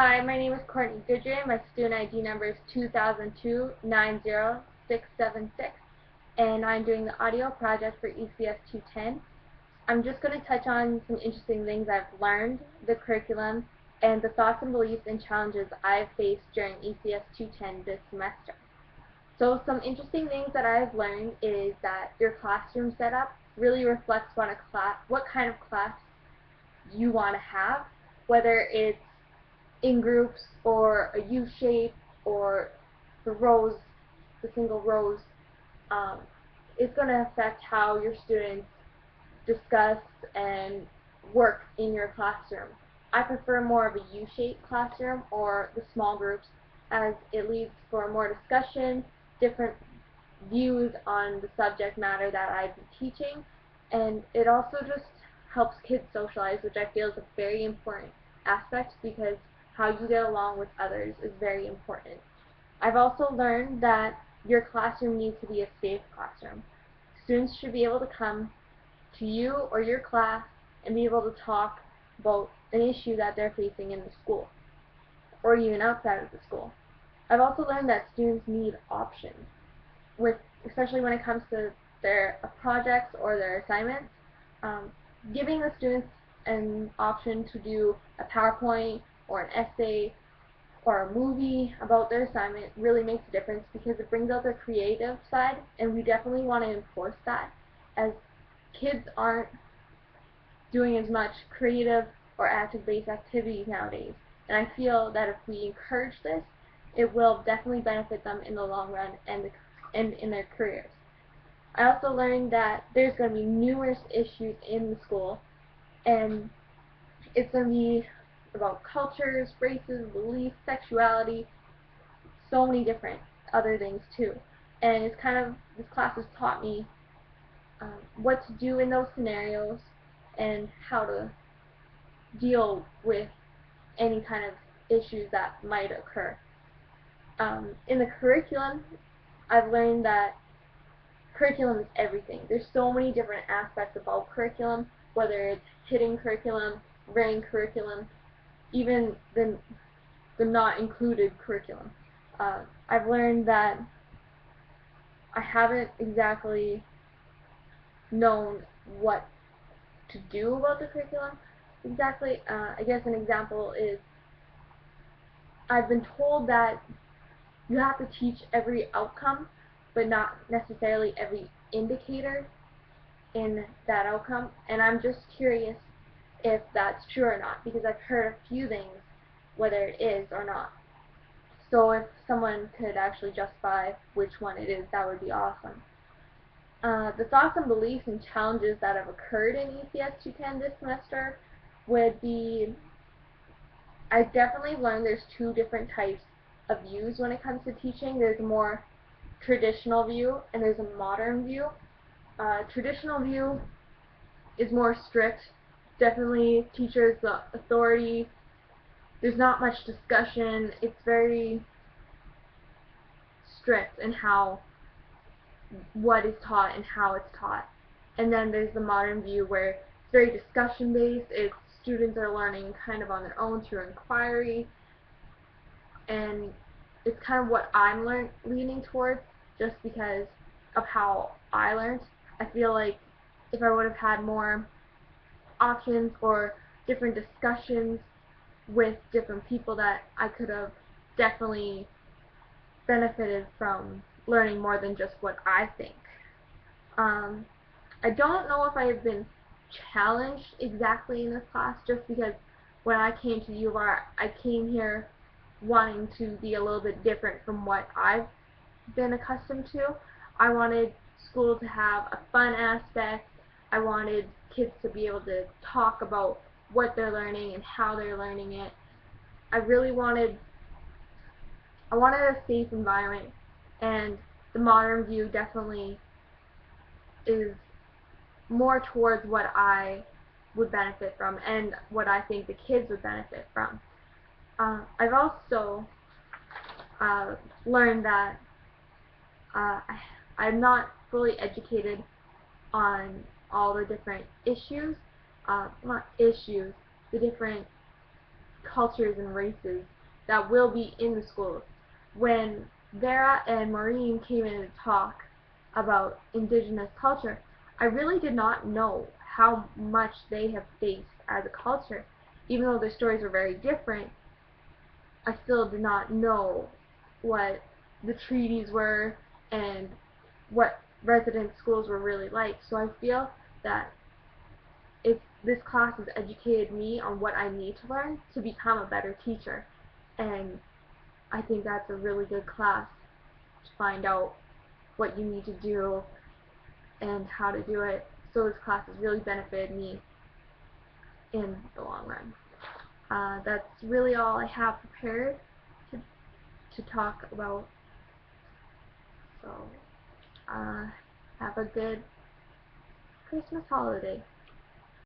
Hi, my name is Courtney Goodray. My student ID number is 2002-90676, and I'm doing the audio project for ECS 210. I'm just going to touch on some interesting things I've learned, the curriculum, and the thoughts and beliefs and challenges I've faced during ECS 210 this semester. So some interesting things that I've learned is that your classroom setup really reflects what kind of class you want to have, whether it's in groups or a U shape or the rows, the single rows. It's going to affect how your students discuss and work in your classroom. I prefer more of a U-shaped classroom or the small groups, as it leads for more discussion, different views on the subject matter that I'd be teaching, and it also just helps kids socialize, which I feel is a very important aspect because how you get along with others is very important. I've also learned that your classroom needs to be a safe classroom. Students should be able to come to you or your class and be able to talk about an issue that they're facing in the school or even outside of the school. I've also learned that students need options, especially when it comes to their projects or their assignments. Giving the students an option to do a PowerPoint or an essay or a movie about their assignment really makes a difference because it brings out their creative side, and we definitely want to enforce that, as kids aren't doing as much creative or active-based activities nowadays. And I feel that if we encourage this, it will definitely benefit them in the long run and in their careers. I also learned that there's going to be numerous issues in the school, and it's going to be about cultures, races, beliefs, sexuality, so many different other things too. And it's this class has taught me what to do in those scenarios and how to deal with any kind of issues that might occur. In the curriculum, I've learned that curriculum is everything. There's so many different aspects about curriculum, whether it's hidden curriculum, written curriculum, even the not included curriculum. I've learned that I haven't exactly known what to do about the curriculum exactly. I guess an example is I've been told that you have to teach every outcome, but not necessarily every indicator in that outcome, and I'm just curious if that's true or not, because I've heard a few things, whether it is or not. So if someone could actually justify which one it is, that would be awesome. The thoughts and beliefs and challenges that have occurred in ECS 210 this semester would be, I definitely learned there's two different types of views when it comes to teaching. There's a more traditional view and there's a modern view. Traditional view is more strict, definitely teachers the authority. There's not much discussion. It's very strict in what is taught and how it's taught. And then there's the modern view where it's very discussion based. Students are learning kind of on their own through inquiry, and it's kind of what I'm leaning towards just because of how I learned. I feel like if I would have had more options or different discussions with different people, that I could have definitely benefited from learning more than just what I think. I don't know if I have been challenged exactly in this class, just because when I came to U of R, I came here wanting to be a little bit different from what I've been accustomed to. I wanted school to have a fun aspect. I wanted kids to be able to talk about what they're learning and how they're learning it. I wanted a safe environment, and the modern view definitely is more towards what I would benefit from and what I think the kids would benefit from. I've also learned that I'm not fully educated on all the different issues, not issues, the different cultures and races that will be in the schools. When Vera and Maureen came in to talk about indigenous culture, I really did not know how much they have faced as a culture. Even though their stories were very different, I still did not know what the treaties were and what resident schools were really like. So I feel that if this class has educated me on what I need to learn to become a better teacher, and I think that's a really good class to find out what you need to do and how to do it. So this class has really benefited me in the long run. That's really all I have prepared to talk about. So have a good Christmas holiday.